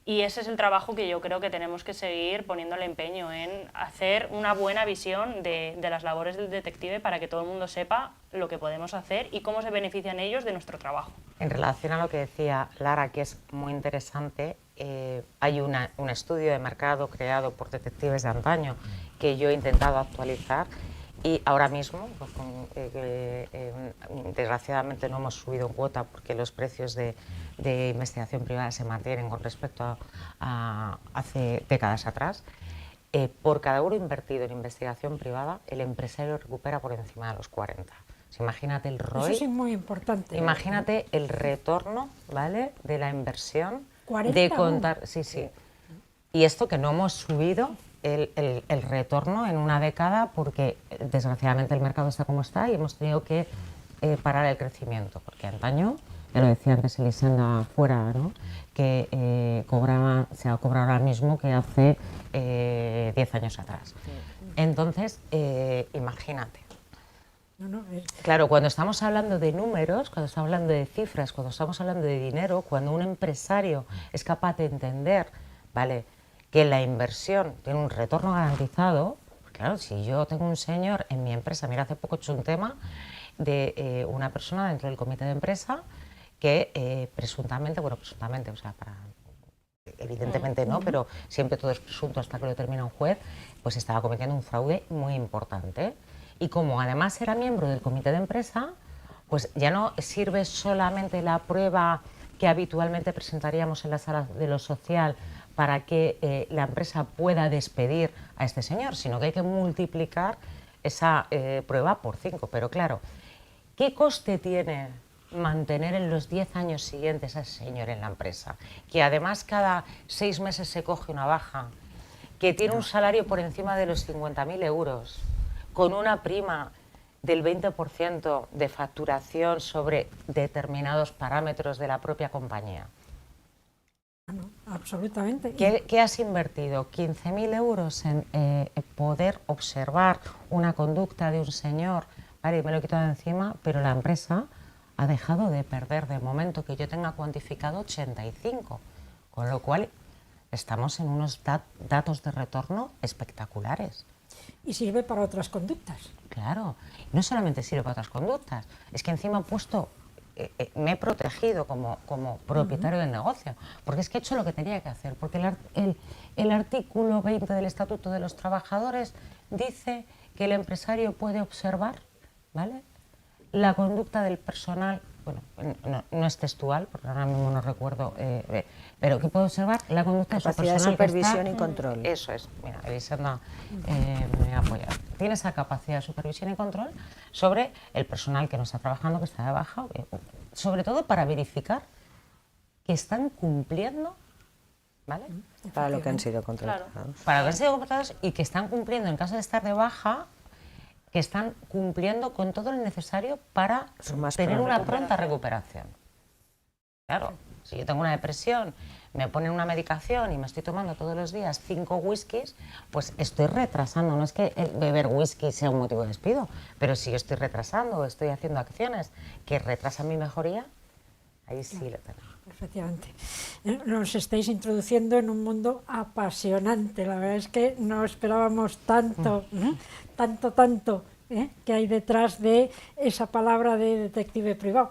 y ese es el trabajo que yo creo que tenemos que seguir poniéndole empeño en hacer una buena visión de las labores del detective para que todo el mundo sepa lo que podemos hacer y cómo se benefician ellos de nuestro trabajo. En relación a lo que decía Lara, que es muy interesante, hay un estudio de mercado creado por detectives de antaño que yo he intentado actualizar. Y ahora mismo, pues, desgraciadamente no hemos subido en cuota porque los precios de investigación privada se mantienen con respecto a hace décadas atrás. Por cada euro invertido en investigación privada, el empresario recupera por encima de los 40. Imagínate el ROI. Eso es muy importante. Imagínate el retorno, ¿vale?, de la inversión. 40 de contar, sí. Y esto que no hemos subido el retorno en una década porque desgraciadamente el mercado está como está y hemos tenido que parar el crecimiento, porque antaño, ya lo decía antes Elisenda fuera, ¿no?, que se ha cobrado ahora mismo que hace 10 años atrás. Entonces, imagínate. Claro, cuando estamos hablando de números, cuando estamos hablando de cifras, cuando estamos hablando de dinero, cuando un empresario es capaz de entender, ¿vale?, que la inversión tiene un retorno garantizado, claro, si yo tengo un señor en mi empresa, mira, hace poco he hecho un tema de una persona dentro del comité de empresa que presuntamente, o sea, evidentemente no, pero siempre todo es presunto hasta que lo termina un juez, pues estaba cometiendo un fraude muy importante. Y como además era miembro del comité de empresa, pues ya no sirve solamente la prueba que habitualmente presentaríamos en la sala de lo social para que la empresa pueda despedir a este señor, sino que hay que multiplicar esa prueba por 5. Pero claro, ¿qué coste tiene mantener en los 10 años siguientes a ese señor en la empresa? Que además cada 6 meses se coge una baja, que tiene un salario por encima de los 50.000 euros, con una prima del 20% de facturación sobre determinados parámetros de la propia compañía. No, absolutamente. ¿Qué has invertido? 15.000 euros en poder observar una conducta de un señor, vale, me lo he quitado de encima, pero la empresa ha dejado de perder de momento que yo tenga cuantificado 85, con lo cual estamos en unos datos de retorno espectaculares. Y sirve para otras conductas. Claro, no solamente sirve para otras conductas, es que encima he puesto, me he protegido como propietario del negocio, porque es que he hecho lo que tenía que hacer, porque el artículo 20 del Estatuto de los Trabajadores dice que el empresario puede observar, ¿vale?, la conducta del personal, bueno, no es textual, porque ahora mismo no recuerdo, pero que puede observar la conducta del personal. Capacidad de supervisión y control. Eso es, mira, Elisenda me apoya. Tiene esa capacidad de supervisión y control sobre el personal que no está trabajando, que está de baja, sobre todo para verificar que están cumpliendo, ¿vale? Para lo que han sido contratados. Claro. Para lo que han sido contratados y que están cumpliendo en caso de estar de baja, que están cumpliendo con todo lo necesario para tener una pronta recuperación. Claro, si yo tengo una depresión, me ponen una medicación y me estoy tomando todos los días 5 whiskies, pues estoy retrasando. No es que el beber whisky sea un motivo de despido, pero si yo estoy retrasando, estoy haciendo acciones que retrasan mi mejoría, ahí sí lo tenemos. Efectivamente. Nos estáis introduciendo en un mundo apasionante. La verdad es que no esperábamos tanto, tanto que hay detrás de esa palabra de detective privado.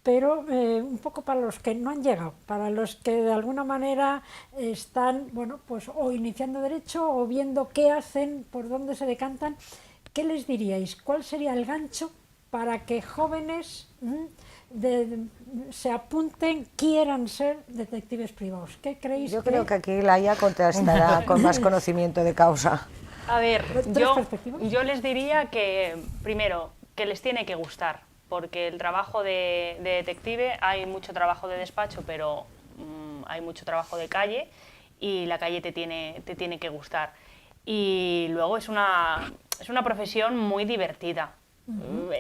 Pero un poco para los que no han llegado, para los que de alguna manera están, bueno, pues o iniciando derecho o viendo qué hacen, por dónde se decantan, ¿qué les diríais? ¿Cuál sería el gancho para que jóvenes se apunten, quieran ser detectives privados? ¿Qué creéis? Yo creo que aquí Laia contestará con más conocimiento de causa. A ver, ¿Tres perspectivas? yo les diría que, primero, que les tiene que gustar, porque el trabajo de detective, hay mucho trabajo de despacho, pero hay mucho trabajo de calle, y la calle te tiene que gustar. Y luego es una profesión muy divertida.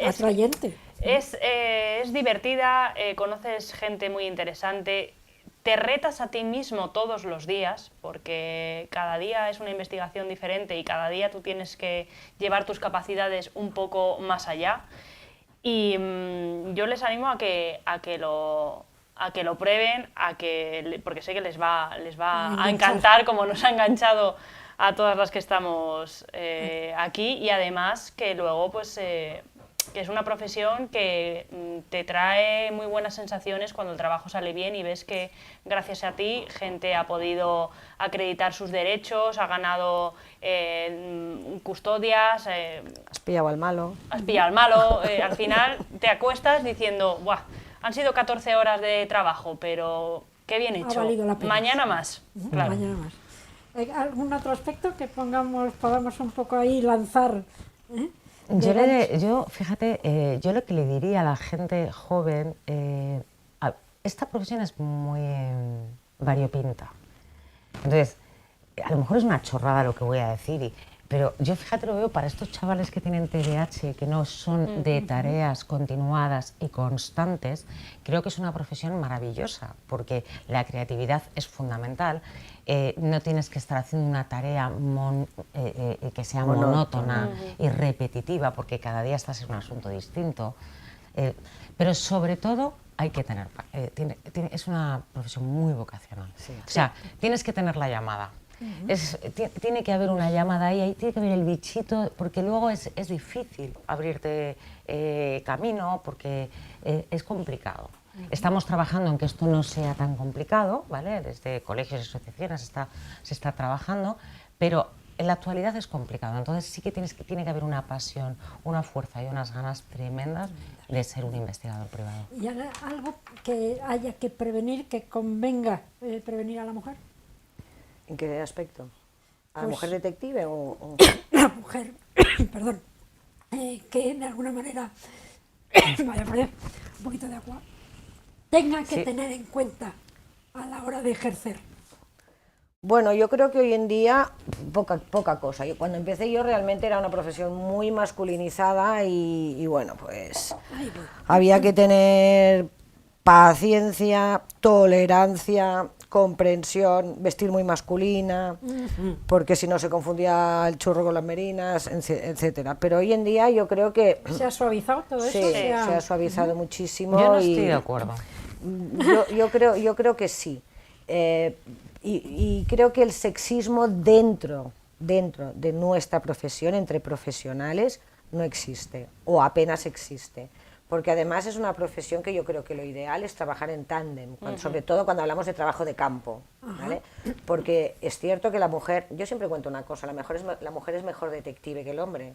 Atrayente. Es divertida, conoces gente muy interesante, te retas a ti mismo todos los días, porque cada día es una investigación diferente y cada día tú tienes que llevar tus capacidades un poco más allá. Y yo les animo a que lo prueben, porque sé que les va a encantar, como nos ha enganchado a todas las que estamos aquí, y además que luego pues que es una profesión que te trae muy buenas sensaciones cuando el trabajo sale bien y ves que gracias a ti gente ha podido acreditar sus derechos, ha ganado custodias. Has pillado al malo. Has pillado al malo. Al final te acuestas diciendo, ¡buah! Han sido 14 horas de trabajo, pero qué bien hecho. Ha valido la pena. Mañana más. Claro. Mañana más. ¿Algún otro aspecto que podamos un poco ahí lanzar? Fíjate, yo lo que le diría a la gente joven, esta profesión es muy variopinta. Entonces, a lo mejor es una chorrada lo que voy a decir, pero yo, fíjate, lo veo para estos chavales que tienen TDAH, que no son de tareas continuadas y constantes. Creo que es una profesión maravillosa, porque la creatividad es fundamental. No tienes que estar haciendo una tarea que sea monótona y repetitiva, porque cada día estás en un asunto distinto. Pero sobre todo hay que tener, es una profesión muy vocacional. Sí. O sea, tienes que tener la llamada. Tiene que haber una llamada ahí tiene que haber el bichito, porque luego es difícil abrirte camino, porque es complicado. Estamos trabajando en que esto no sea tan complicado, ¿vale? Desde colegios y asociaciones se está trabajando, pero en la actualidad es complicado. Entonces sí que tiene que haber una pasión, una fuerza y unas ganas tremendas de ser un investigador privado. ¿Y algo que haya que prevenir, que convenga prevenir a la mujer? ¿En qué aspecto? ¿A la Pues- mujer detective o...? La mujer, perdón, que de alguna manera, vaya por un poquito de agua, tenga que Sí. tener en cuenta a la hora de ejercer? Bueno, yo creo que hoy en día poca cosa. Cuando empecé yo realmente era una profesión muy masculinizada y bueno, pues Ahí voy. había que tener paciencia, tolerancia, comprensión, vestir muy masculina, porque si no se confundía el churro con las merinas, etcétera. Pero hoy en día yo creo que ¿Se ha suavizado todo sí, eso? se ha suavizado muchísimo. Yo no y estoy de acuerdo. yo creo que sí. Y creo que el sexismo dentro de nuestra profesión, entre profesionales, no existe o apenas existe. Porque además es una profesión que yo creo que lo ideal es trabajar en tándem, sobre todo cuando hablamos de trabajo de campo, ¿vale? Porque es cierto que la mujer, yo siempre cuento una cosa, la mujer es mejor detective que el hombre.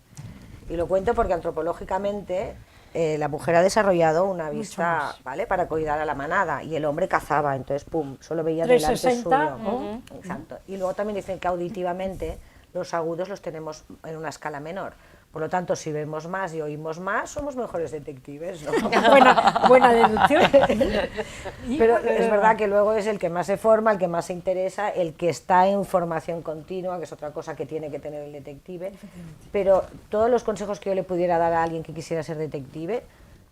Y lo cuento porque antropológicamente la mujer ha desarrollado una vista, ¿vale?, para cuidar a la manada, y el hombre cazaba, entonces pum, solo veía delante 360, suyo. Exacto. Y luego también dicen que auditivamente los agudos los tenemos en una escala menor. Por lo tanto, si vemos más y oímos más, somos mejores detectives, ¿no? Buena deducción. Pero es verdad que luego es el que más se forma, el que más se interesa, el que está en formación continua, que es otra cosa que tiene que tener el detective. Pero todos los consejos que yo le pudiera dar a alguien que quisiera ser detective,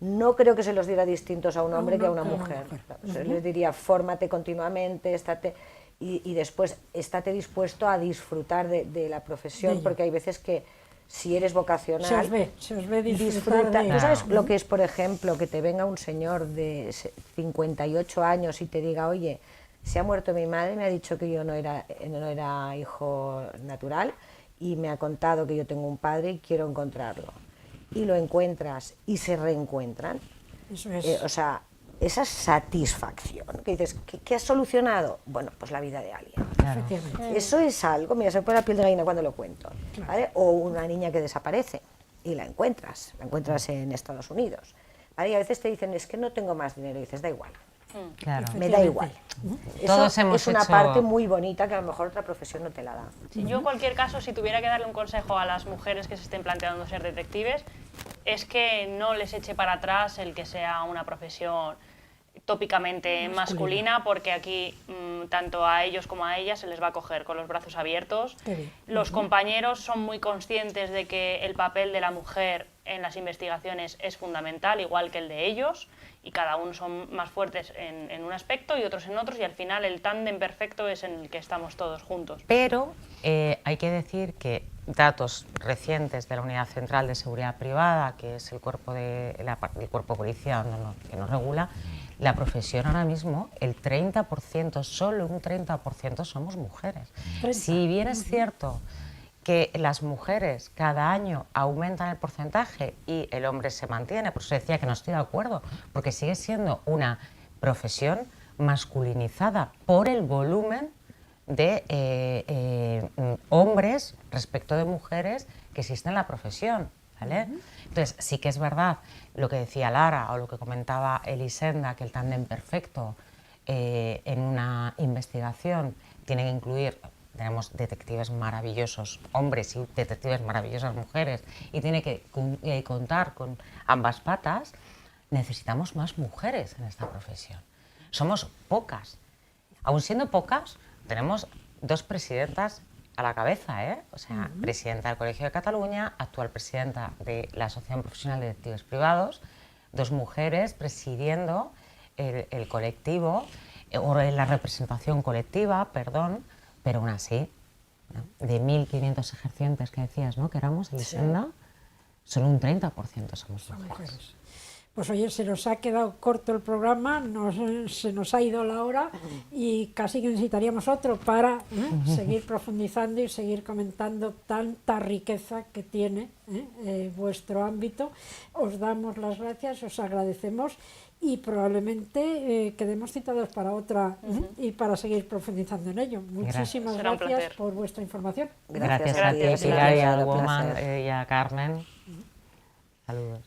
no creo que se los diera distintos a un hombre que a una mujer. O sea, les diría, fórmate continuamente, estate... Y después, estate dispuesto a disfrutar de la profesión, porque hay veces que si eres vocacional, Se os ve disfrutar de... ¿Tú sabes lo que es, por ejemplo, que te venga un señor de 58 años y te diga, oye, se ha muerto mi madre, me ha dicho que yo no era hijo natural y me ha contado que yo tengo un padre y quiero encontrarlo? Y lo encuentras y se reencuentran. Eso es. O sea, esa satisfacción, que dices, ¿qué has solucionado? Bueno, pues la vida de alguien. Claro. Efectivamente. Eso es algo, mira, se me pone la piel de gallina cuando lo cuento, ¿vale? O una niña que desaparece y la encuentras en Estados Unidos, ¿vale? Y a veces te dicen, es que no tengo más dinero, y dices, da igual, Claro. me da igual. Todos Eso hemos es una hecho- parte muy bonita que a lo mejor otra profesión no te la da. Sí, yo en cualquier caso, si tuviera que darle un consejo a las mujeres que se estén planteando ser detectives, es que no les eche para atrás el que sea una profesión tópicamente masculina, porque aquí tanto a ellos como a ellas se les va a coger con los brazos abiertos. Qué bien. Los compañeros son muy conscientes de que el papel de la mujer en las investigaciones es fundamental, igual que el de ellos, y cada uno son más fuertes en un aspecto y otros en otros, y al final el tándem perfecto es en el que estamos todos juntos. Pero hay que decir que datos recientes de la Unidad Central de Seguridad Privada, que es el cuerpo el cuerpo policial que nos regula, la profesión ahora mismo, el 30%, solo un 30% somos mujeres. 30. Si bien es cierto que las mujeres cada año aumentan el porcentaje y el hombre se mantiene, por eso decía que no estoy de acuerdo, porque sigue siendo una profesión masculinizada por el volumen de hombres respecto de mujeres que existen en la profesión, ¿vale? Entonces, sí que es verdad lo que decía Lara o lo que comentaba Elisenda, que el tándem perfecto en una investigación tiene que incluir, tenemos detectives maravillosos hombres y detectives maravillosas mujeres, y tiene que contar con ambas patas. Necesitamos más mujeres en esta profesión. Somos pocas. Aun siendo pocas, tenemos 2 presidentas a la cabeza, ¿eh? O sea, presidenta del Colegio de Cataluña, actual presidenta de la Asociación Profesional de Detectives Privados, 2 mujeres presidiendo el colectivo, o la representación colectiva, perdón, pero aún así, ¿no? De 1.500 ejercientes que decías, ¿no?, que éramos, Elisenda, solo un 30% somos mujeres. Mujeres. Pues oye, se nos ha quedado corto el programa, se nos ha ido la hora y casi que necesitaríamos otro para seguir profundizando y seguir comentando tanta riqueza que tiene vuestro ámbito. Os damos las gracias, os agradecemos y probablemente quedemos citados para otra y para seguir profundizando en ello. Muchísimas Será un gracias placer. por vuestra información. Gracias a ti, Gracias, Pilar, y a Pilar. Woman Placer. y a Carmen. Saludos.